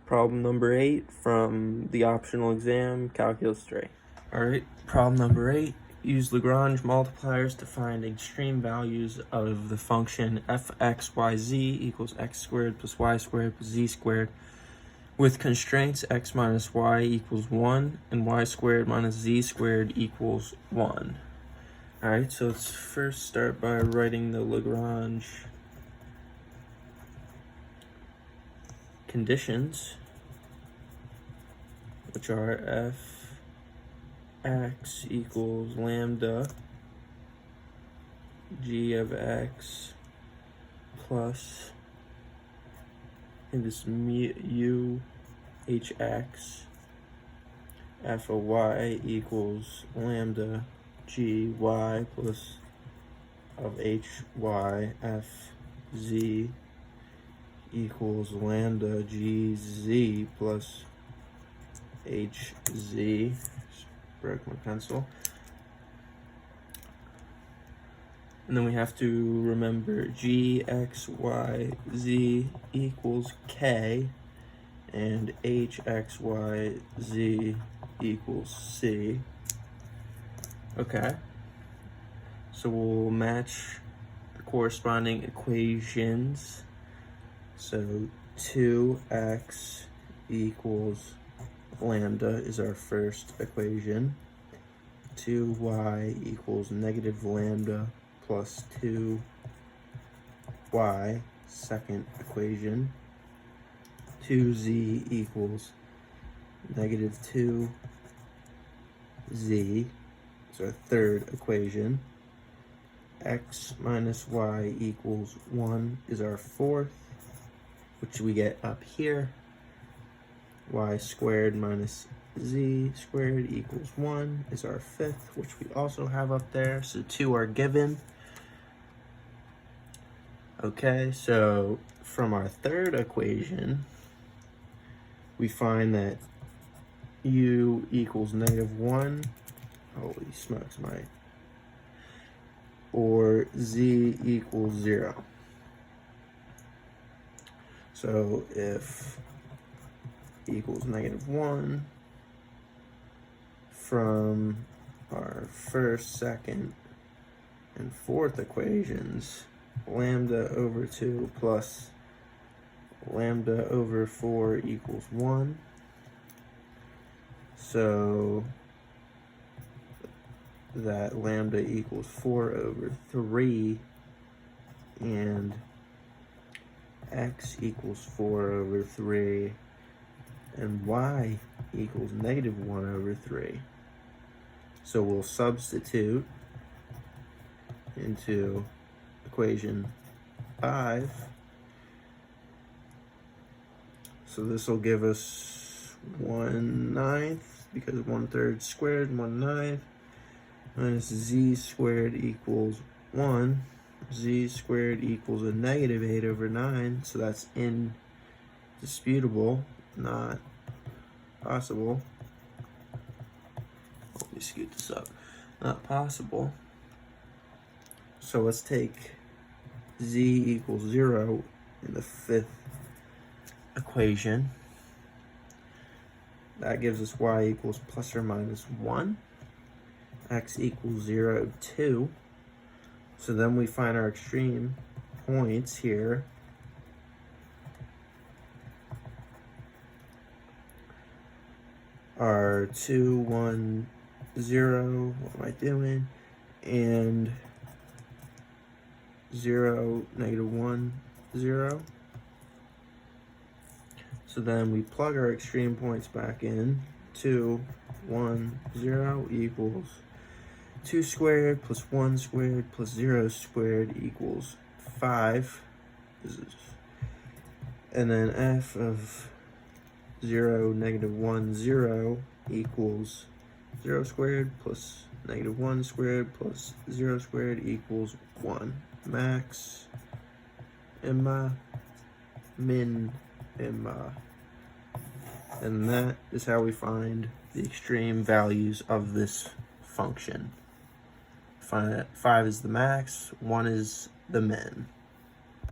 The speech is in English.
Problem number 8 from the optional exam, Calculus 3. Alright, problem number 8. Use Lagrange multipliers to find extreme values of the function fxyz equals x squared plus y squared plus z squared with constraints x minus y equals 1 and y squared minus z squared equals 1. Alright, so let's first start by writing the Lagrange conditions, which are f(x) equals lambda g of x plus, I think this mu hx, f of y equals lambda g y plus of hy f z equals lambda gz plus hz. Just broke my pencil. And then we have to remember g, x, y, z equals k, and h, x, y, z equals c. Okay, so we'll match the corresponding equations. So 2x equals lambda is our first equation. 2y equals negative lambda plus 2y, second equation. 2z equals negative 2z is our third equation. X minus y equals 1 is our fourth, which we get up here. Y squared minus z squared equals 1 is our fifth, which we also have up there. So 2 are given. Okay, so from our third equation, we find that u equals negative 1. Holy smokes, or z equals 0. So if equals negative 1, from our first, second, and fourth equations, lambda over 2 plus lambda over 4 equals 1. So that lambda equals 4 over 3, and x equals 4 over 3, and y equals negative 1 over 3. So we'll substitute into equation 5. So this will give us 1/9, because 1/3 squared, 1/9, minus z squared equals 1. Z squared equals a negative 8 over 9, so that's indisputable, not possible. Let me scoot this up. Not possible. So let's take z equals 0 in the fifth equation. That gives us y equals plus or minus 1. X equals 0, 2. So then we find our extreme points here. Are 2, 1, 0, what am I doing? And 0, negative 1, 0. So then we plug our extreme points back in. 2, 1, 0 equals 2 squared plus 1 squared plus 0 squared equals 5. And then f of 0, negative 1, 0 equals 0 squared plus negative 1 squared plus 0 squared equals 1. Max, imma, min, imma. And that is how we find the extreme values of this function. 5 is the max, 1 is the min.